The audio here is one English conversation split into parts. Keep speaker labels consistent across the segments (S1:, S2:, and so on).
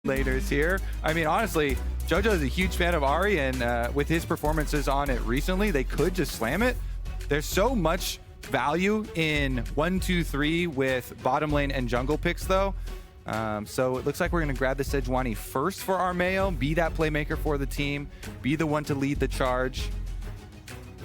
S1: Laters here. I mean, honestly, Jojo is a huge fan of Ahri, and with his performances on it recently, they could just slam it. There's so much value in 1, 2, 3 with bottom lane and jungle picks, though. So it looks like we're going to grab the Sejuani first for Armao, be that playmaker for the team, be the one to lead the charge.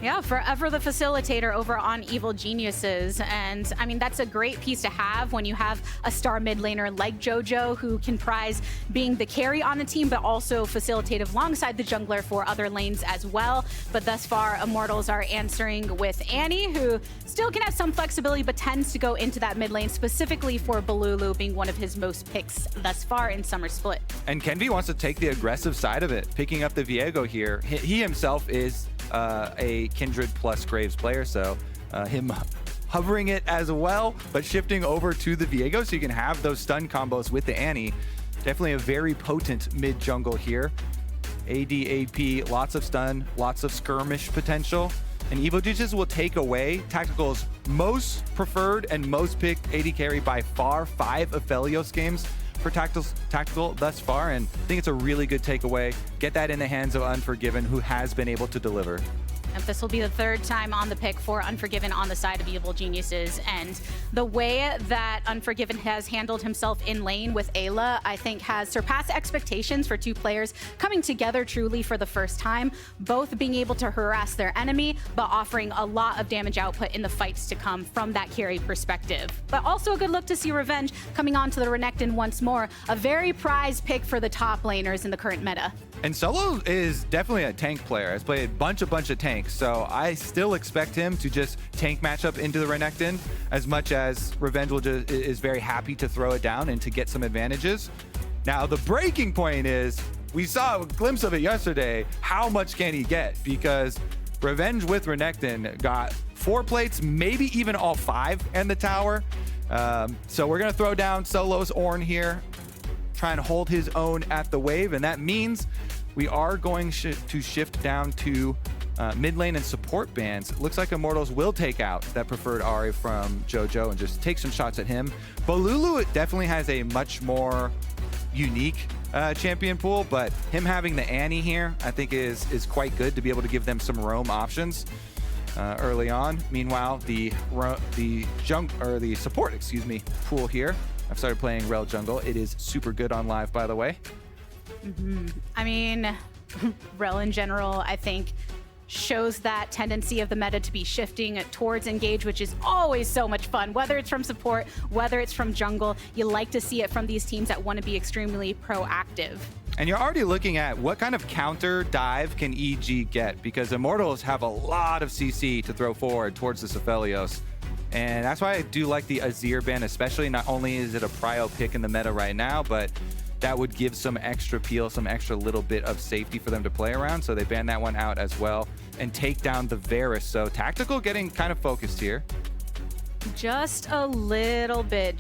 S2: Yeah, forever the facilitator over on Evil Geniuses. And I mean, that's a great piece to have when you have a star mid laner like Jojo, who can prize being the carry on the team, but also facilitate alongside the jungler for other lanes as well. But thus far, Immortals are answering with Annie, who still can have some flexibility, but tends to go into that mid lane, specifically for Bolulu being one of his most picks thus far in Summer Split.
S1: And Kenvi wants to take the aggressive side of it, picking up the Viego here. He himself is a Kindred plus Graves player, so him hovering it as well, but shifting over to the Viego so you can have those stun combos with the Annie. Definitely a very potent mid jungle here. AD, AP, lots of stun, lots of skirmish potential. And Evil Geniuses will take away Tactical's most preferred and most picked AD carry by far, 5 Aphelios games for Tactical thus far, and I think it's a really good takeaway. Get that in the hands of Unforgiven, who has been able to deliver.
S2: And this will be the 3rd time on the pick for Unforgiven on the side of Evil Geniuses. And the way that Unforgiven has handled himself in lane with Eyla, I think has surpassed expectations for 2 players coming together truly for the first time, both being able to harass their enemy, but offering a lot of damage output in the fights to come from that carry perspective. But also a good look to see Revenge coming on to the Renekton once more, a very prized pick for the top laners in the current meta.
S1: And Solo is definitely a tank player. Has played a bunch of tanks, so I still expect him to just tank matchup into the Renekton as much as Revenge is very happy to throw it down and to get some advantages. Now, the breaking point is, we saw a glimpse of it yesterday, how much can he get? Because Revenge with Renekton got 4 plates, maybe even all 5 in the tower. So we're going to throw down Solo's Ornn here, try and hold his own at the wave, and that means we are going to shift down to mid lane and support bans. It looks like Immortals will take out that preferred Ahri from Jojo and just take some shots at him. Bolulu definitely has a much more unique champion pool, but him having the Annie here, I think is quite good to be able to give them some roam options early on. Meanwhile, the support, excuse me, pool here. I've started playing Rel Jungle. It is super good on live, by the way.
S2: I mean, Rel in general, I think, shows that tendency of the meta to be shifting towards engage, which is always so much fun. Whether it's from support, whether it's from jungle, you like to see it from these teams that want to be extremely proactive.
S1: And you're already looking at what kind of counter dive can EG get, because Immortals have a lot of CC to throw forward towards this Aphelios. And that's why I do like the Azir ban, especially. Not only is it a prio pick in the meta right now, but that would give some extra peel, some extra little bit of safety for them to play around. So they ban that one out as well and take down the Varus. So Tactical getting kind of focused here.
S2: Just a little bit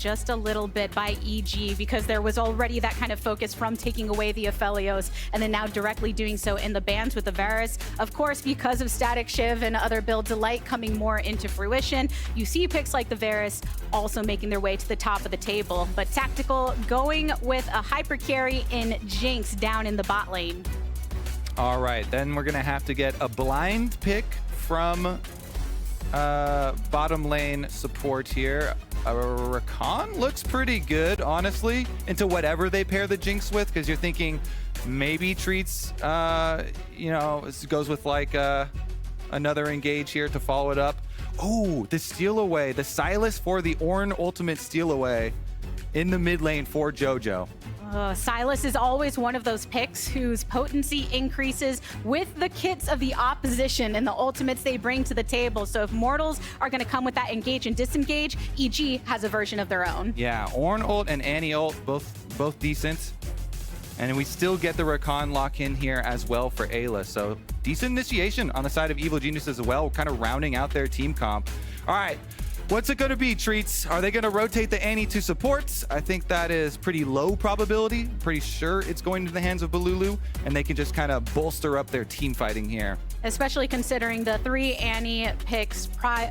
S2: by EG, because there was already that kind of focus from taking away the Aphelios and then now directly doing so in the bans with the Varus. Of course, because of Static Shiv and other builds alike coming more into fruition, you see picks like the Varus also making their way to the top of the table. But Tactical going with a hyper carry in Jinx down in the bot lane.
S1: All right, then we're gonna have to get a blind pick from bottom lane support here. Rakan looks pretty good, honestly, into whatever they pair the Jinx with, because you're thinking maybe Treatz, you know, goes with like another engage here to follow it up. Oh, the steal away, the Sylas for the Ornn ultimate steal away in the mid lane for Jojo.
S2: Sylas is always one of those picks whose potency increases with the kits of the opposition and the ultimates they bring to the table. So if Mortals are going to come with that engage and disengage, EG has a version of their own.
S1: Yeah, Ornn ult and Annie ult, both decent. And we still get the Rakan lock in here as well for Eyla. So decent initiation on the side of Evil Geniuses as well, kind of rounding out their team comp. All right. What's it going to be, Treatz? Are they going to rotate the Annie to supports? I think that is pretty low probability. Pretty sure it's going to the hands of Bolulu, and they can just kind of bolster up their team fighting here.
S2: especially considering the 3 Annie picks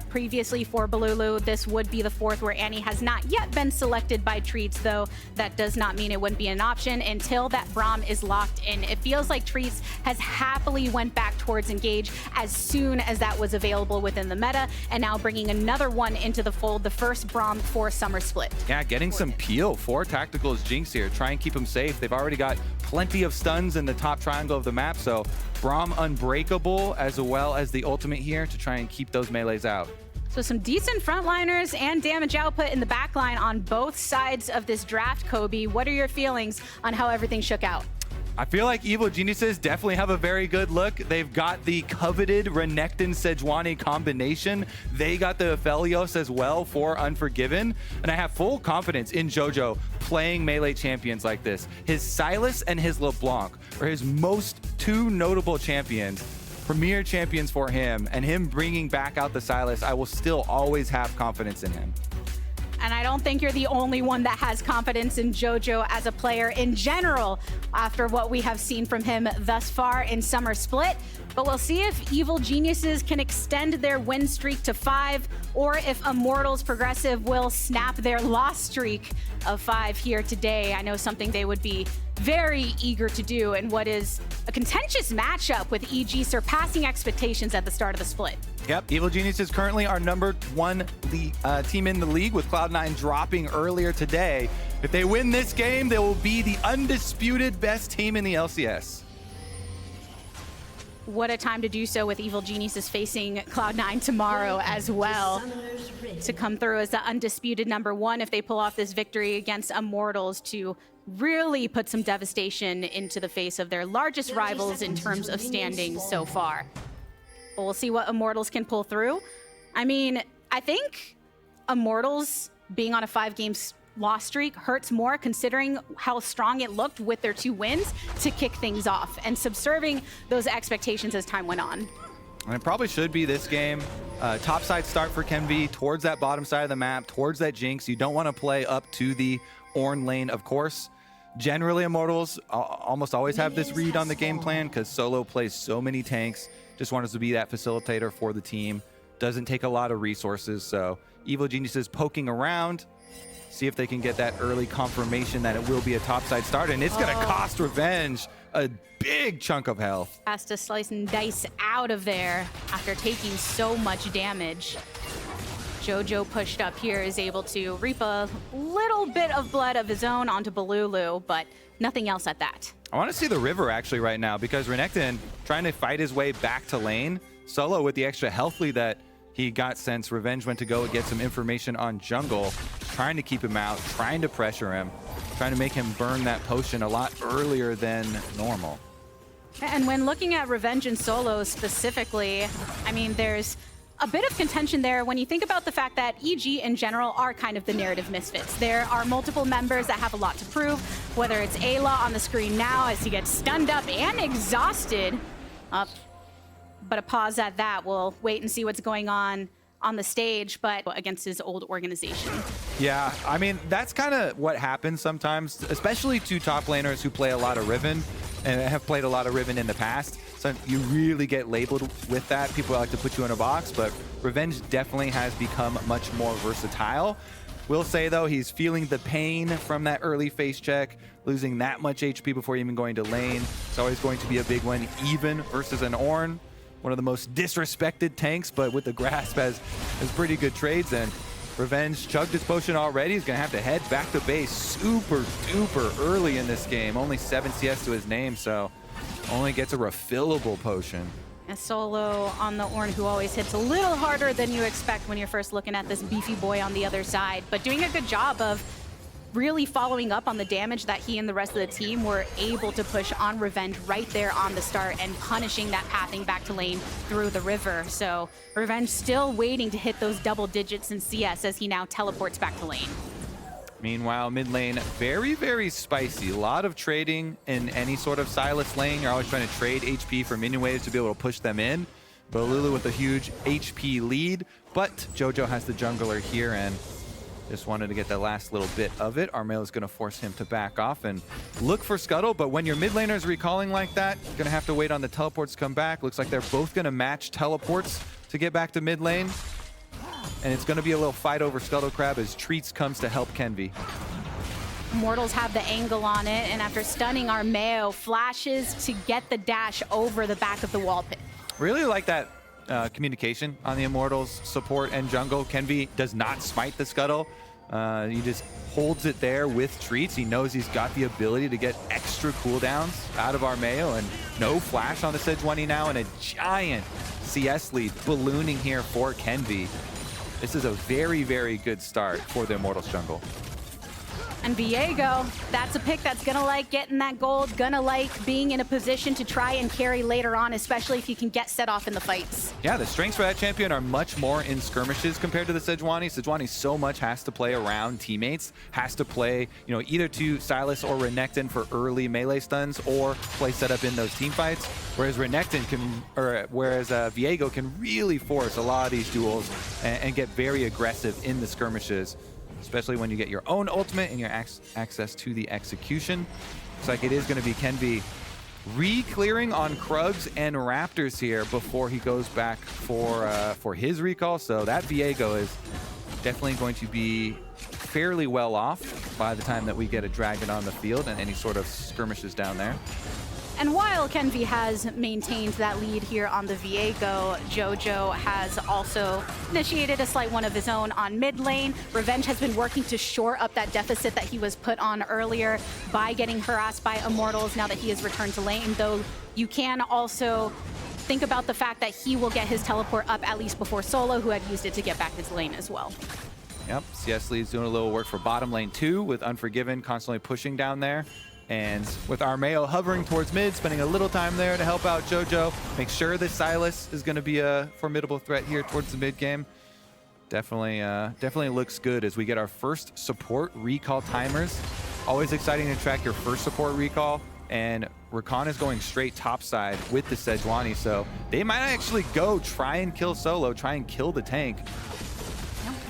S2: previously for Bolulu. This would be the 4th where Annie has not yet been selected by Treatz, though that does not mean it wouldn't be an option until that Braum is locked in. It feels like Treatz has happily went back towards Engage as soon as that was available within the meta, and now bringing another one into the fold, the first Braum for Summer Split.
S1: Yeah, getting some peel for Tactical's Jinx here. Try and keep him safe. They've already got plenty of stuns in the top triangle of the map, so Braum unbreakable as well as the ultimate here to try and keep those melees out.
S2: So some decent frontliners and damage output in the backline on both sides of this draft, Kobe. What are your feelings on how everything shook out?
S1: I feel like Evil Geniuses definitely have a very good look. They've got the coveted Renekton Sejuani combination. They got the Aphelios as well for Unforgiven. And I have full confidence in Jojo playing melee champions like this. His Sylas and his LeBlanc are his most two notable champions, premier champions for him. And him bringing back out the Sylas, I will still always have confidence in him.
S2: And I don't think you're the only one that has confidence in Jojo as a player in general after what we have seen from him thus far in Summer Split. But we'll see if Evil Geniuses can extend their win streak to 5, or if Immortals Progressive will snap their loss streak of 5 here today. I know something they would be very eager to do in what is a contentious matchup with EG surpassing expectations at the start of the split.
S1: Yep, Evil Geniuses currently are #1 team in the league, with Cloud9 dropping earlier today. If they win this game, they will be the undisputed best team in the LCS.
S2: What a time to do so, with Evil Geniuses facing Cloud9 tomorrow as well, to come through as the undisputed #1 if they pull off this victory against Immortals, to really put some devastation into the face of their largest rivals in terms of standings so far. But we'll see what Immortals can pull through. I mean, I think Immortals being on a 5-game loss streak hurts more, considering how strong it looked with their 2 wins to kick things off and subserving those expectations as time went on.
S1: And it probably should be this game. Top side start for Kenvi towards that bottom side of the map, towards that Jinx. You don't want to play up to the Ornn lane, of course. Generally, Immortals almost always have this read on the game plan because Solo plays so many tanks. Just wants to be that facilitator for the team. Doesn't take a lot of resources, so Evil Geniuses poking around. See if they can get that early confirmation that it will be a topside start, and it's going to cost Revenge a big chunk of health.
S2: Has to slice and dice out of there after taking so much damage. Jojo pushed up here is able to reap a little bit of blood of his own onto Bolulu, but nothing else at that.
S1: I want to see the river actually right now, because Renekton trying to fight his way back to lane. Solo with the extra health lead that he got since Revenge went to go and get some information on jungle, trying to keep him out, trying to pressure him, trying to make him burn that potion a lot earlier than normal.
S2: And when looking at Revenge and Solo specifically, I mean, there's a bit of contention there when you think about the fact that EG in general are kind of the narrative misfits. There are multiple members that have a lot to prove, whether it's Eyla on the screen now as he gets stunned up and exhausted. But a pause at that. We'll wait and see what's going on the stage, but against his old organization.
S1: Yeah, I mean, that's kind of what happens sometimes, especially to top laners who play a lot of Riven and have played a lot of Riven in the past. So you really get labeled with that. People like to put you in a box, but Revenge definitely has become much more versatile. Will say, though, he's feeling the pain from that early face check, losing that much HP before even going to lane. It's always going to be a big one, even versus an Ornn. One of the most disrespected tanks, but with the grasp has pretty good trades. And Revenge chugged his potion already. He's going to have to head back to base super duper early in this game. Only 7 CS to his name, so only gets a refillable potion.
S2: A Solo on the Ornn, who always hits a little harder than you expect when you're first looking at this beefy boy on the other side, but doing a good job of really following up on the damage that he and the rest of the team were able to push on Revenge right there on the start and punishing that pathing back to lane through the river. So Revenge still waiting to hit those double digits in CS as he now teleports back to lane.
S1: Meanwhile, mid lane, very, very spicy. A lot of trading in any sort of Sylas lane. You're always trying to trade HP for minion waves to be able to push them in. Bolulu with a huge HP lead, but Jojo has the jungler here, and Just wanted to get the last little bit of it. Armao is going to force him to back off and look for Scuttle, but when your mid laner is recalling like that, you're going to have to wait on the teleports to come back. Looks like they're both going to match teleports to get back to mid lane. And it's going to be a little fight over Scuttle Crab as Treatz comes to help Kenvi.
S2: Immortals have the angle on it, and after stunning Armao, flashes to get the dash over the back of the wall pit.
S1: Really like that communication on the Immortals support and jungle. Kenvi does not smite the Scuttle. He just holds it there with Treatz. He knows he's got the ability to get extra cooldowns out of Armao, and no flash on the Sejuani now, and a giant CS lead ballooning here for Kenvi. This is a very, very good start for the Immortals jungle.
S2: And Viego, that's a pick that's gonna like getting that gold, gonna like being in a position to try and carry later on, especially if you can get set off in the fights.
S1: Yeah, the strengths for that champion are much more in skirmishes compared to the Sejuani. Sejuani so much has to play around teammates, has to play, you know, either to Sylas or Renekton for early melee stuns or play setup in those team fights. Whereas Renekton can, whereas Viego can really force a lot of these duels and get very aggressive in the skirmishes, especially when you get your own ultimate and your access to the execution. Looks like it is going to be Kenvi re-clearing on Krugs and Raptors here before he goes back for his recall. So that Viego is definitely going to be fairly well off by the time that we get a dragon on the field and any sort of skirmishes down there.
S2: And while Kenvi has maintained that lead here on the Viego, Jojo has also initiated a slight one of his own on mid lane. Revenge has been working to shore up that deficit that he was put on earlier by getting harassed by Immortals now that he has returned to lane, though you can also think about the fact that he will get his teleport up at least before Solo, who had used it to get back his lane as well.
S1: Yep, CS lead's doing a little work for bottom lane too, with Unforgiven constantly pushing down there. And with Armao hovering towards mid, spending a little time there to help out Jojo, make sure that Sylas is going to be a formidable threat here towards the mid game. Definitely looks good as we get our first support recall timers. Always exciting to track your first support recall. And Rakan is going straight topside with the Sejuani, so they might actually go try and kill Solo, try and kill the tank.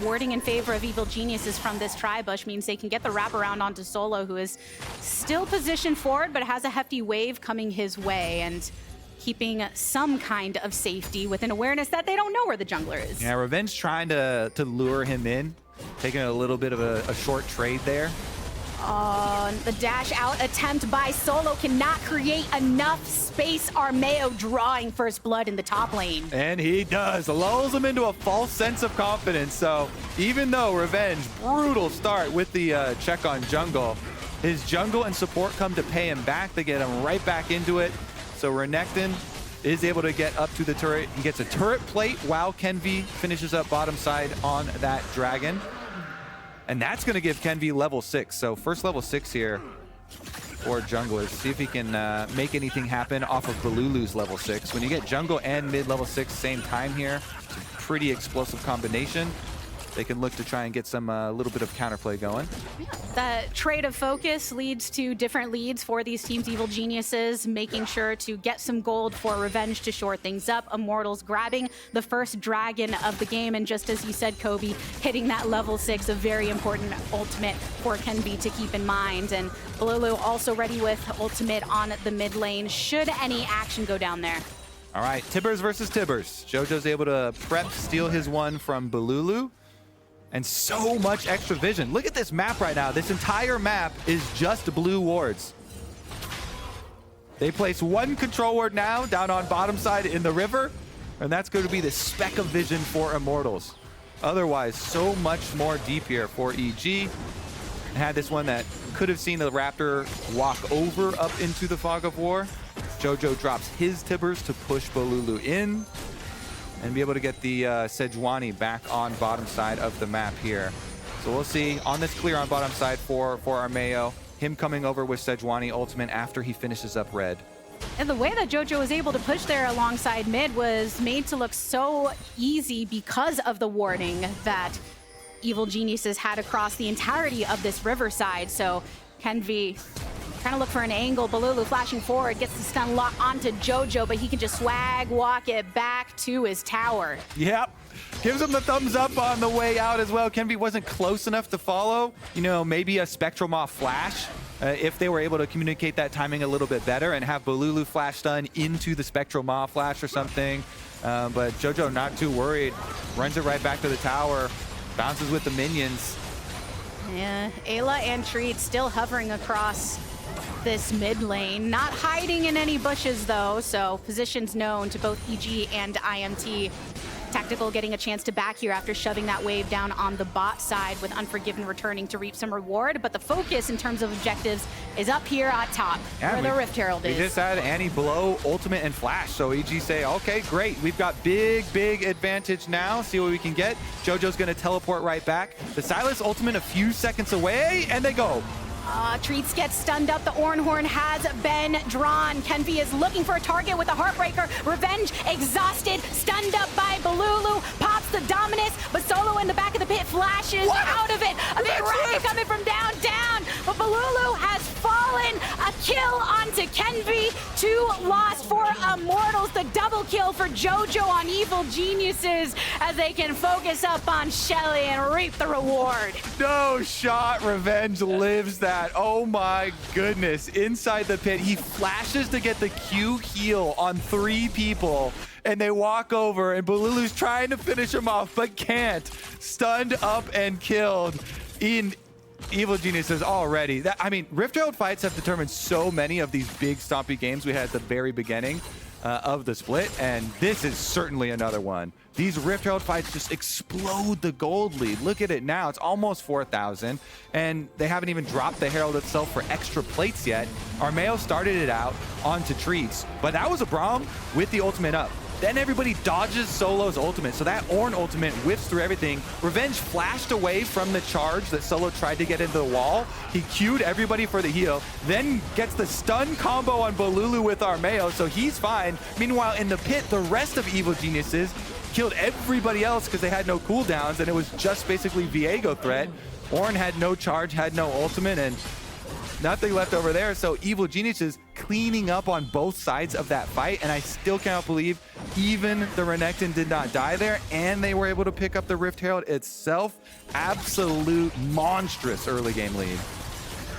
S2: Warding in favor of Evil Geniuses from this tri-bush means they can get the wraparound onto Solo, who is still positioned forward, but has a hefty wave coming his way, and keeping some kind of safety with an awareness that they don't know where the jungler is.
S1: Yeah, Revenge trying to lure him in, taking a little bit of a short trade there.
S2: The dash out attempt by Solo cannot create enough space. Armao drawing first blood in the top lane.
S1: And he does. Lulls him into a false sense of confidence. So even though Revenge, brutal start with the check on jungle, his jungle and support come to pay him back. They get him right back into it. So Renekton is able to get up to the turret. He gets a turret plate while Kenvi finishes up bottom side on that dragon. And that's going to give Kenvi level 6. So first level 6 here for junglers. See if he can make anything happen off of Bolulu's level 6. When you get jungle and mid level 6 same time here, it's a pretty explosive combination. They can look to try and get some little bit of counterplay going.
S2: Yeah, that trade of focus leads to different leads for these teams. Evil Geniuses making sure to get some gold for Revenge to shore things up. Immortals grabbing the first dragon of the game. And just as you said, Kobe, hitting that level 6, a very important ultimate for Kenvi to keep in mind. And Bolulu also ready with ultimate on the mid lane, should any action go down there.
S1: All right, Tibbers versus Tibbers. Jojo's able to prep, steal his one from Bolulu. And so much extra vision. Look at this map right now. This entire map is just blue wards. They place one control ward now down on bottom side in the river, and that's going to be the speck of vision for Immortals. Otherwise, so much more deep here for EG. Had this one that could have seen the Raptor walk over up into the Fog of War. Jojo drops his Tibbers to push Bolulu in and be able to get the Sejuani back on bottom side of the map here. So we'll see on this clear on bottom side for Armao, him coming over with Sejuani ultimate after he finishes up red.
S2: And the way that Jojo was able to push there alongside mid was made to look so easy because of the warding that Evil Geniuses had across the entirety of this riverside. So Kenvi trying to look for an angle. Bolulu flashing forward, gets the stun lock onto Jojo, but he can just swag walk it back to his tower.
S1: Yep, Gives him the thumbs up on the way out as well. Kenvi wasn't close enough to follow. You know, maybe a Spectral Maw flash. If they were able to communicate that timing a little bit better and have Bolulu flash stun into the Spectral Maw flash or something. But Jojo not too worried. Runs it right back to the tower. Bounces with the minions.
S2: Yeah, Eyla and Treatz still hovering across this mid lane. Not hiding in any bushes though, so positions known to both EG and IMT. Tactical getting a chance to back here after shoving that wave down on the bot side with Unforgiven returning to reap some reward. But the focus in terms of objectives is up here at top, where the Rift Herald is.
S1: We just had Annie blow ultimate and flash, so EG say, okay, great. We've got big advantage now. See what we can get. Jojo's gonna teleport right back. The Sylas ultimate a few seconds away, and they go.
S2: Treatz gets stunned up. The Ornn horn has been drawn. Kenvi is looking for a target with a Heartbreaker. Revenge exhausted, stunned up by Bolulu. Pops the Dominus, but Solo in the back of the pit flashes out of it. A big rocket coming from down. But Bolulu has fallen. A kill onto Kenvi. 2 lost for Immortals. The double kill for Jojo on Evil Geniuses as they can focus up on Shelly and reap the reward.
S1: No shot. Revenge lives that. Oh my goodness. Inside the pit, he flashes to get the Q heal on 3 people. And they walk over, and Bolulu's trying to finish him off, but can't. Stunned up and killed. Evil Geniuses already. I mean, Rift Herald fights have determined so many of these big stompy games we had at the very beginning of the split, and this is certainly another one. These Rift Herald fights just explode the gold lead. Look at it now. It's almost 4,000, and they haven't even dropped the Herald itself for extra plates yet. Armao started it out onto Treatz, but that was a Braum with the ultimate up. Then everybody dodges Solo's ultimate, so that Ornn ultimate whips through everything. Revenge flashed away from the charge that Solo tried to get into the wall. He queued everybody for the heal, then gets the stun combo on Bolulu with Armao, so he's fine. Meanwhile, in the pit, the rest of Evil Geniuses killed everybody else because they had no cooldowns, and it was just basically Viego threat. Ornn had no charge, had no ultimate, and nothing left over there. So Evil Geniuses cleaning up on both sides of that fight, and I still cannot believe even the Renekton did not die there, and they were able to pick up the Rift Herald itself. Absolute monstrous early game lead.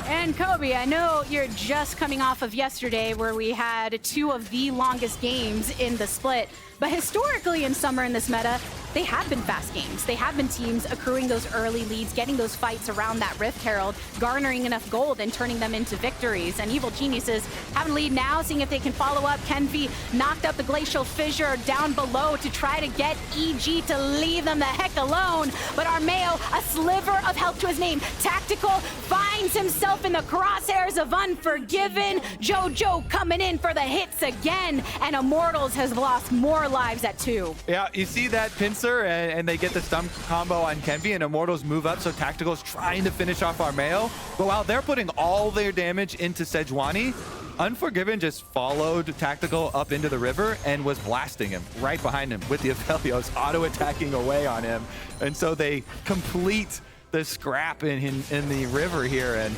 S2: And Kobe, I know you're just coming off of yesterday where we had 2 of the longest games in the split. But historically in summer in this meta, they have been fast games. They have been teams accruing those early leads, getting those fights around that Rift Herald, garnering enough gold and turning them into victories. And Evil Geniuses have a lead now, seeing if they can follow up. Kenvi knocked up the Glacial Fissure down below to try to get EG to leave them the heck alone. But Armao, a sliver of health to his name. Tactical finds himself in the crosshairs of Unforgiven. Jojo coming in for the hits again. And Immortals has lost more lives at 2.
S1: Yeah, you see that pincer, and they get the stun combo on Kenvi, and Immortals move up, so Tactical's trying to finish off Armao. But while they're putting all their damage into Sejuani, Unforgiven just followed Tactical up into the river and was blasting him right behind him with the Aphelios auto-attacking away on him. And so they complete the scrap in the river here and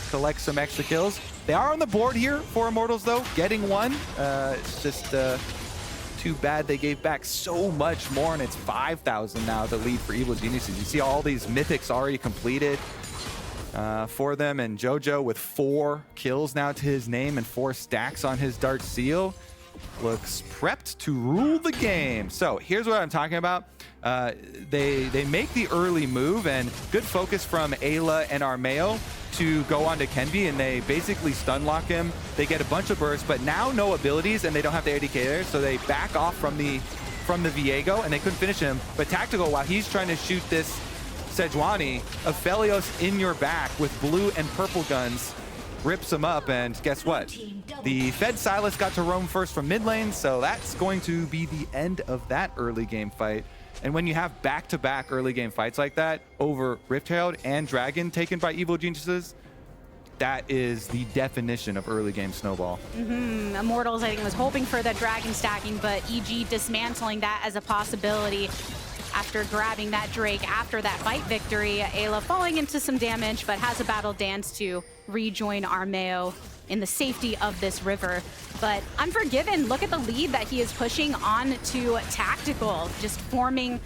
S1: collect some extra kills. They are on the board here for Immortals, though, getting one. It's just too bad they gave back so much more, and it's 5,000 now, the lead for Evil Geniuses. You see all these mythics already completed for them, and Jojo with 4 kills now to his name and 4 stacks on his Dark Seal looks prepped to rule the game. So here's what I'm talking about. They make the early move, and good focus from Eyla and Armao to go on to Kenvi, and they basically stun lock him. They get a bunch of bursts, but now no abilities, and they don't have the ADK there, so they back off from the Viego, and they couldn't finish him. But Tactical, while he's trying to shoot this Sejuani, Aphelios in your back with blue and purple guns rips him up, and guess what? The Fed Sylas got to roam first from mid lane, so that's going to be the end of that early game fight. And when you have back-to-back early game fights like that over Rift Herald and Dragon taken by Evil Geniuses, that is the definition of early game snowball.
S2: Immortals, I think, was hoping for the Dragon stacking, but EG dismantling that as a possibility after grabbing that Drake after that fight victory. Eyla falling into some damage, but has a battle dance to rejoin Armao in the safety of this river. But Unforgiven, look at the lead that he is pushing on to Tactical, just forming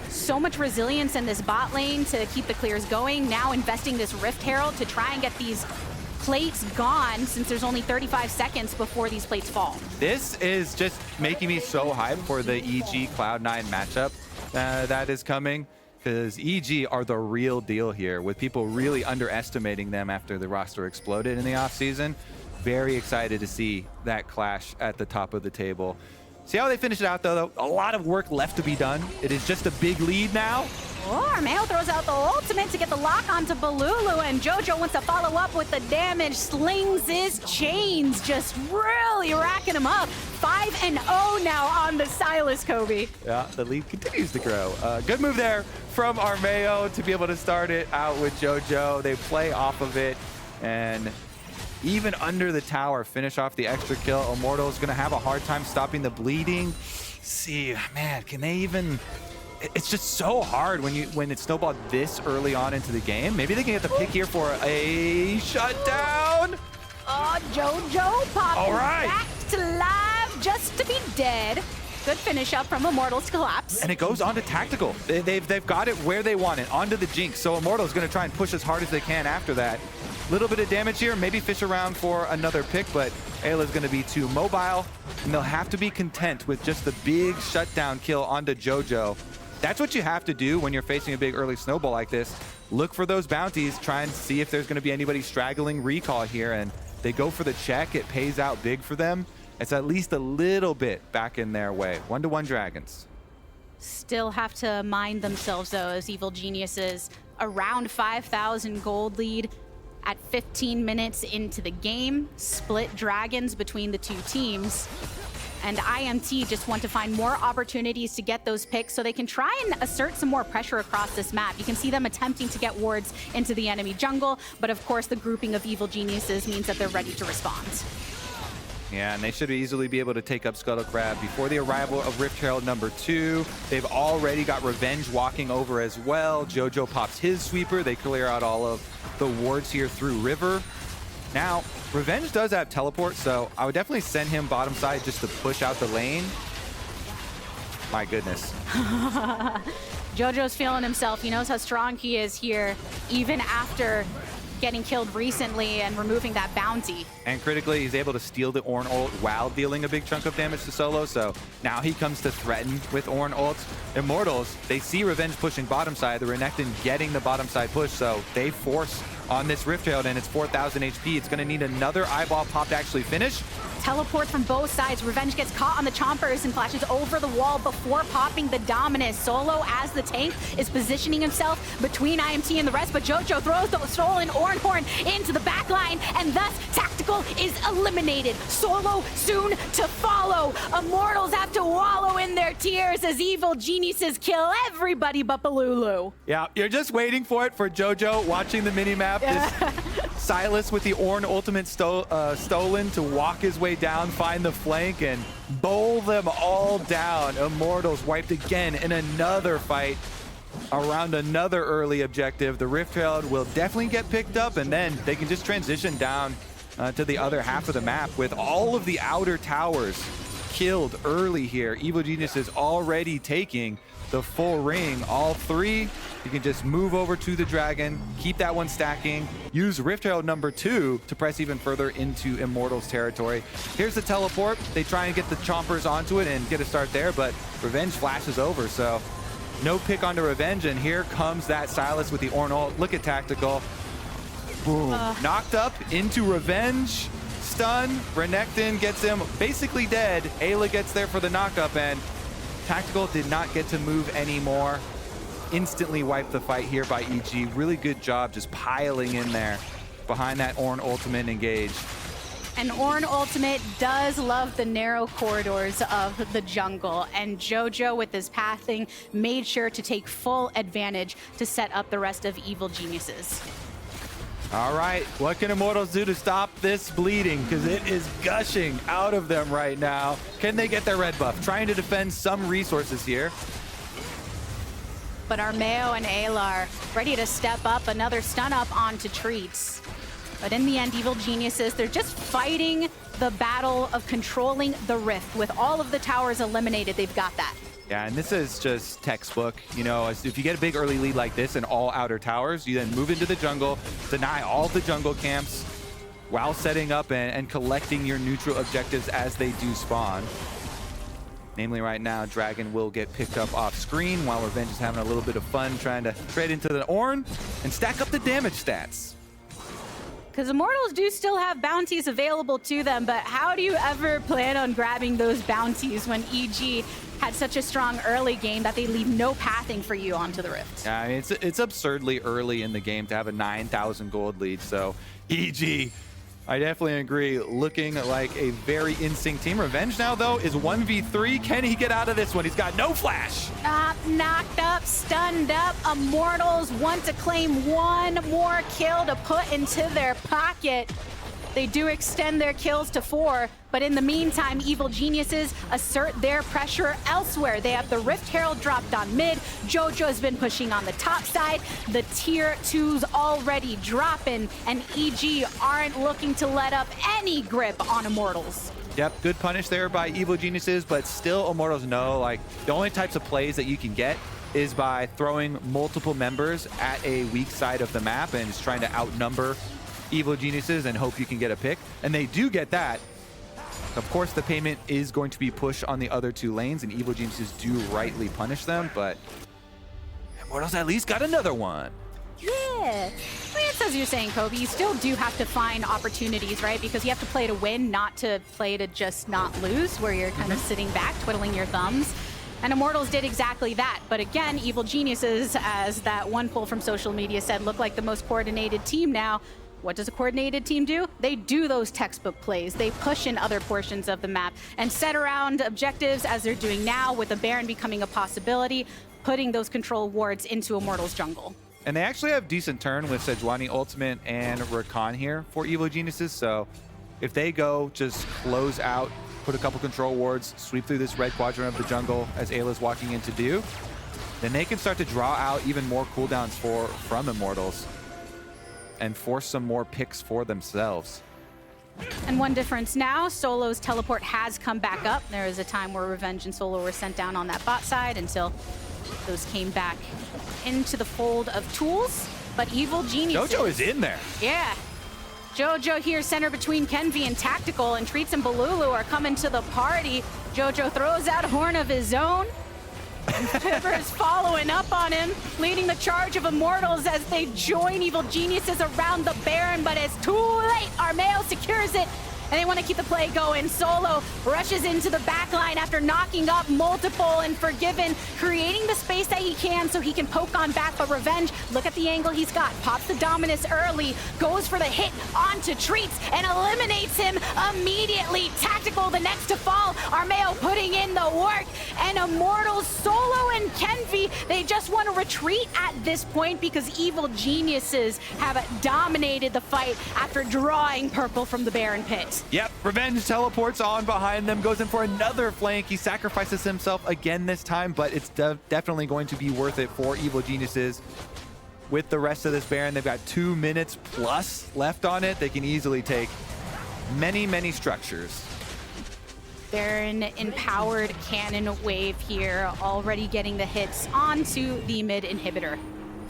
S2: so much resilience in this bot lane to keep the clears going. Now investing this Rift Herald to try and get these plates gone, since there's only 35 seconds before these plates fall.
S1: This is just making me so hyped for the EG Cloud9 matchup that is coming, because EG are the real deal here, with people really underestimating them after the roster exploded in the offseason. Very excited to see that clash at the top of the table. See how they finish it out, though? A lot of work left to be done. It is just a big lead now.
S2: Oh, Armao throws out the ultimate to get the lock onto Bolulu, and Jojo wants to follow up with the damage. Slings his chains, just really racking him up. 5-0 now on the Sylas, Kobe.
S1: Yeah, the lead continues to grow. Good move there from Armao to be able to start it out with Jojo. They play off of it, and even under the tower, finish off the extra kill. Immortals gonna have a hard time stopping the bleeding. See, man, can they even... It's just so hard when it's snowballed this early on into the game. Maybe they can get the pick here for a shutdown.
S2: Oh, Jojo popping back to life just to be dead. Good finish up from Immortals collapse.
S1: And it goes on to tactical. They've got it where they want it, onto the Jinx. So Immortals going to try and push as hard as they can after that. Little bit of damage here, maybe fish around for another pick, but Eyla's going to be too mobile, and they'll have to be content with just the big shutdown kill onto Jojo. That's what you have to do when you're facing a big early snowball like this. Look for those bounties, try and see if there's going to be anybody straggling recall here, and they go for the check. It pays out big for them. It's at least a little bit back in their way. 1-1 Dragons.
S2: Still have to mind themselves, though, as Evil Geniuses. Around 5,000 gold lead at 15 minutes into the game. Split Dragons between the two teams. And IMT just want to find more opportunities to get those picks so they can try and assert some more pressure across this map. You can see them attempting to get wards into the enemy jungle, but of course the grouping of Evil Geniuses means that they're ready to respond.
S1: Yeah, and they should easily be able to take up Scuttle Crab before the arrival of Rift Herald number 2. They've already got Revenge walking over as well. Jojo pops his sweeper. They clear out all of the wards here through River. Now, Revenge does have teleport, so I would definitely send him bottom side just to push out the lane. My goodness.
S2: Jojo's feeling himself. He knows how strong he is here, even after getting killed recently and removing that bounty.
S1: And critically, he's able to steal the Ornn ult while dealing a big chunk of damage to solo, so now he comes to threaten with Ornn ult. Immortals, they see Revenge pushing bottom side, the Renekton getting the bottom side push, so they force on this Rift Herald, and it's 4,000 HP. It's going to need another eyeball pop to actually finish.
S2: Teleport from both sides. Revenge gets caught on the chompers and flashes over the wall before popping the Dominus. Solo, as the tank, is positioning himself between IMT and the rest, but Jojo throws the stolen Ornn horn into the back line, and thus Tactical is eliminated. Solo soon to follow. Immortals have to wallow in their tears as Evil Geniuses kill everybody but Bolulu.
S1: Yeah, you're just waiting for it for Jojo, watching the minimap. Yeah. Sylas with the Ornn ultimate stolen to walk his way down, find the flank, and bowl them all down. Immortals wiped again in another fight around another early objective. The Rift Herald will definitely get picked up, and then they can just transition down to the other half of the map with all of the outer towers killed early here. Evil Genius is already taking the full ring. All three, you can just move over to the dragon, keep that one stacking, use Rift Herald number 2 to press even further into Immortals territory. Here's the teleport. They try and get the chompers onto it and get a start there, but Revenge flashes over, so no pick onto Revenge, and here comes that Sylas with the Ornn ult. Look at Tactical. Boom. Knocked up into Revenge. Stun. Renekton gets him basically dead. Eyla gets there for the knockup, and Tactical did not get to move anymore. Instantly wiped the fight here by EG. Really good job just piling in there behind that Ornn ultimate engage.
S2: And Ornn ultimate does love the narrow corridors of the jungle, and Jojo with his pathing made sure to take full advantage to set up the rest of Evil Geniuses.
S1: All right, what can Immortals do to stop this bleeding? Because it is gushing out of them right now. Can they get their red buff? Trying to defend some resources here.
S2: But Armao and Eyla are ready to step up. Another stun up onto Treatz. But in the end, Evil Geniuses, they're just fighting the battle of controlling the Rift. With all of the towers eliminated, they've got that.
S1: Yeah, and this is just textbook. You know, if you get a big early lead like this in all outer towers, you then move into the jungle, deny all the jungle camps while setting up and collecting your neutral objectives as they do spawn. Namely right now, Dragon will get picked up off screen while Revenge is having a little bit of fun trying to trade into the Ornn and stack up the damage stats.
S2: Because Immortals do still have bounties available to them, but how do you ever plan on grabbing those bounties when EG had such a strong early game that they leave no pathing for you onto the Rift?
S1: Yeah, I mean, it's absurdly early in the game to have a 9,000 gold lead, so EG, I definitely agree, looking like a very in-sync team. Revenge now, though, is 1v3. Can he get out of this one? He's got no flash.
S2: Knocked up, stunned up. Immortals want to claim one more kill to put into their pocket. They do extend their kills to 4, but in the meantime, Evil Geniuses assert their pressure elsewhere. They have the Rift Herald dropped on mid. Jojo has been pushing on the top side. The tier 2's already dropping, and EG aren't looking to let up any grip on Immortals.
S1: Yep, good punish there by Evil Geniuses, but still Immortals know, like, the only types of plays that you can get is by throwing multiple members at a weak side of the map and just trying to outnumber Evil Geniuses and hope you can get a pick. And they do get that. Of course, the payment is going to be pushed on the other 2 lanes, and Evil Geniuses do rightly punish them, but Immortals at least got another one.
S2: Yeah. I mean, it's as you're saying, Kobe, you still do have to find opportunities, right? Because you have to play to win, not to play to just not lose, where you're kind of sitting back, twiddling your thumbs. And Immortals did exactly that. But again, Evil Geniuses, as that one poll from social media said, look like the most coordinated team now. What does a coordinated team do? They do those textbook plays. They push in other portions of the map and set around objectives as they're doing now, with the Baron becoming a possibility, putting those control wards into Immortals jungle.
S1: And they actually have decent turn with Sejuani ultimate and Rakan here for Evil Geniuses. So if they go just close out, put a couple control wards, sweep through this red quadrant of the jungle as Ayla's walking in to do, then they can start to draw out even more cooldowns from Immortals and force some more picks for themselves.
S2: And one difference now, Solo's teleport has come back up. There was a time where Revenge and Solo were sent down on that bot side until those came back into the fold of tools. But Evil Geniuses...
S1: Jojo is in there.
S2: Yeah. Jojo here, center between Kenvi and Tactical, and Treatz and Bolulu are coming to the party. Jojo throws out a horn of his own. Piver's following up on him, leading the charge of Immortals as they join Evil Geniuses around the Baron, but it's too late. Armao secures it, and they want to keep the play going. Solo rushes into the back line after knocking up multiple Unforgiven, creating the space that he can so he can poke on back, but Revenge, look at the angle he's got. Pops the Dominus early, goes for the hit onto Treatz, and eliminates him immediately. Tactical, the next to fall. Armao putting in the work, and Immortals, Solo and Kenvi, they just want to retreat at this point because Evil Geniuses have dominated the fight after drawing purple from the Baron pit.
S1: Yep, Revenge teleports on behind them, goes in for another flank. He sacrifices himself again this time, but it's definitely going to be worth it for Evil Geniuses. With the rest of this Baron, they've got 2 minutes plus left on it. They can easily take many, many structures.
S2: Baron empowered cannon wave here, already getting the hits onto the mid inhibitor.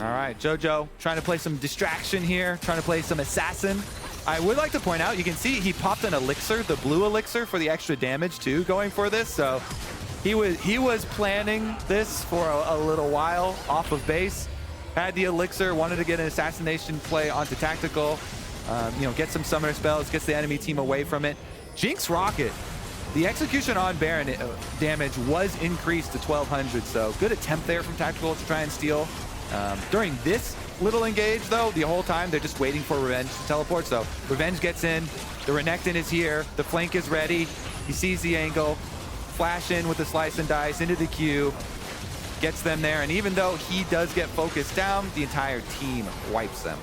S1: All right, Jojo trying to play some distraction here, trying to play some assassin. I would like to point out, you can see he popped an elixir, the blue elixir, for the extra damage too, going for this. So he was planning this for a little while off of base. Had the elixir, wanted to get an assassination play onto Tactical, you know, get some summoner spells, gets the enemy team away from it. Jinx Rocket, the execution on Baron damage was increased to 1200, so good attempt there from Tactical to try and steal. During this little engage, though, the whole time they're just waiting for Revenge to teleport. So Revenge gets in, the Renekton is here, the flank is ready, he sees the angle, flash in with the slice and dice into the queue, gets them there, and even though he does get focused down, the entire team wipes them.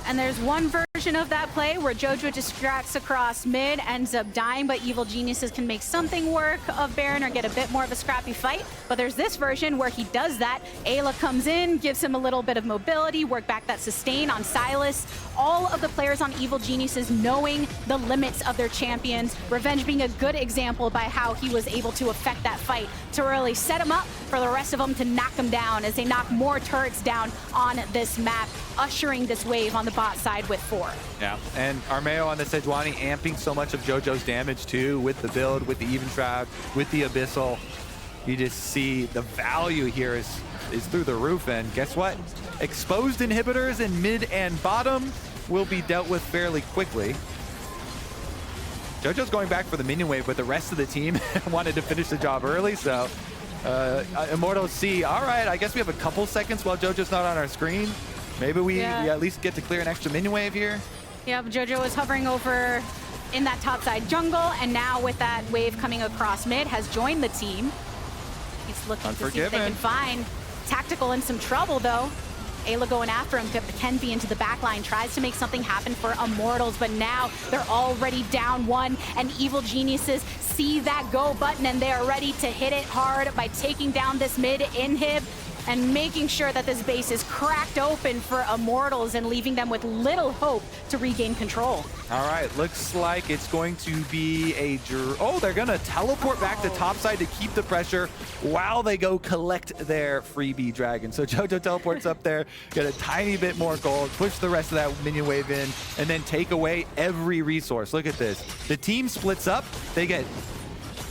S2: And there's one version version of that play where Jojo distracts across mid, ends up dying, but Evil Geniuses can make something work of Baron or get a bit more of a scrappy fight. But there's this version where he does that. Eyla comes in, gives him a little bit of mobility, work back that sustain on Sylas. All of the players on Evil Geniuses knowing the limits of their champions. Revenge being a good example by how he was able to affect that fight to really set him up for the rest of them to knock him down as they knock more turrets down on this map, ushering this wave on the bot side with 4.
S1: Yeah, and Armao on the Sejuani amping so much of Jojo's damage too, with the build, with the even trap, with the abyssal. You just see the value here is through the roof, and guess what? Exposed inhibitors in mid and bottom will be dealt with fairly quickly. Jojo's going back for the minion wave, but the rest of the team wanted to finish the job early, so Immortals see, all right, I guess we have a couple seconds while Jojo's not on our screen. Maybe we at least get to clear an extra minion wave here.
S2: Yeah, Jojo is hovering over in that top side jungle, and now with that wave coming across mid, has joined the team. He's looking to see if they can find Tactical in some trouble, though. Eyla going after him, Kenvi into the backline, tries to make something happen for Immortals, but now they're already down 1, and Evil Geniuses see that go button, and they are ready to hit it hard by taking down this mid inhib and making sure that this base is cracked open for Immortals and leaving them with little hope to regain control.
S1: All right, looks like it's going to be a... Oh, they're going to teleport back to topside to keep the pressure while they go collect their freebie dragon. So Jojo teleports up there, get a tiny bit more gold, push the rest of that minion wave in, and then take away every resource. Look at this. The team splits up. They get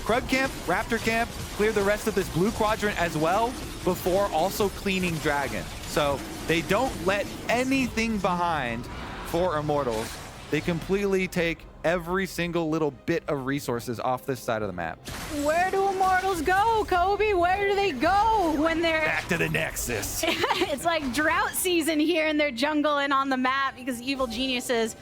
S1: Krug Camp, Raptor Camp, clear the rest of this blue quadrant as well, before also cleaning Dragon. So they don't let anything behind for Immortals. They completely take every single little bit of resources off this side of the map.
S2: Where do Immortals go, Kobe? Where do they go when they're...
S1: Back to the Nexus.
S2: It's like drought season here in their jungle and on the map because Evil Geniuses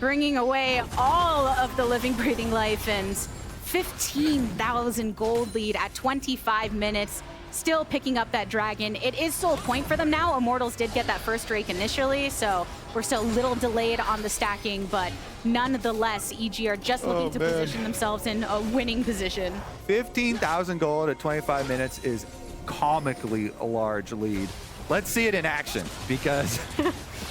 S2: bringing away all of the living, breathing life, and 15,000 gold lead at 25 minutes. Still picking up that dragon. It is still a point for them now. Immortals did get that first Drake initially, so we're still a little delayed on the stacking, but nonetheless, EG are just looking to position themselves in a winning position.
S1: 15,000 gold at 25 minutes is comically a large lead. Let's see it in action, because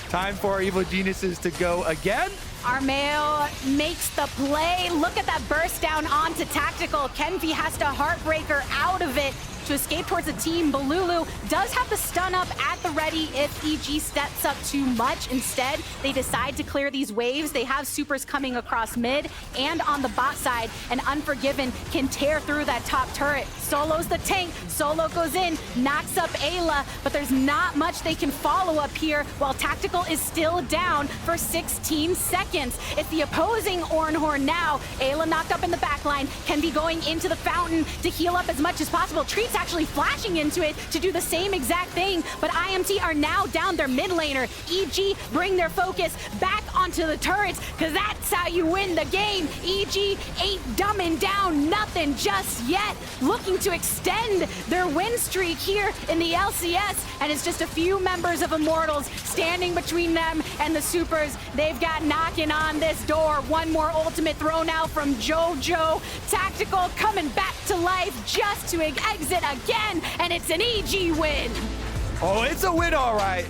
S1: time for Evil Geniuses to go again.
S2: Armao makes the play. Look at that burst down onto Tactical. Kenvi has to Heartbreaker out of it to escape towards the team. Bolulu does have the stun up at the ready if EG steps up too much. Instead, they decide to clear these waves. They have supers coming across mid and on the bot side, and Unforgiven can tear through that top turret. Solo's the tank. Solo goes in, knocks up Eyla, but there's not much they can follow up here while Tactical is still down for 16 seconds. It's the opposing Ornn now. Eyla knocked up in the backline. Kenvi going into the fountain to heal up as much as possible. Treatz actually flashing into it to do the same exact thing, but IMT are now down their mid laner. EG bring their focus back onto the turrets, because that's how you win the game. EG ain't dumbing down nothing just yet, looking to extend their win streak here in the LCS, and it's just a few members of Immortals standing between them and the supers. They've got knocking on this door. One more ultimate throw now from Jojo. Tactical coming back to life just to exit again, and it's an EG win.
S1: Oh, it's a win, all right.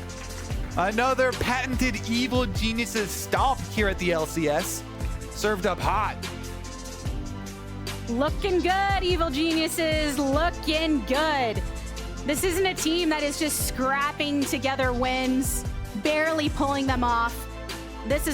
S1: Another patented Evil Geniuses stomp here at the LCS. Served up hot.
S2: Looking good, Evil Geniuses, looking good. This isn't a team that is just scrapping together wins, barely pulling them off. This is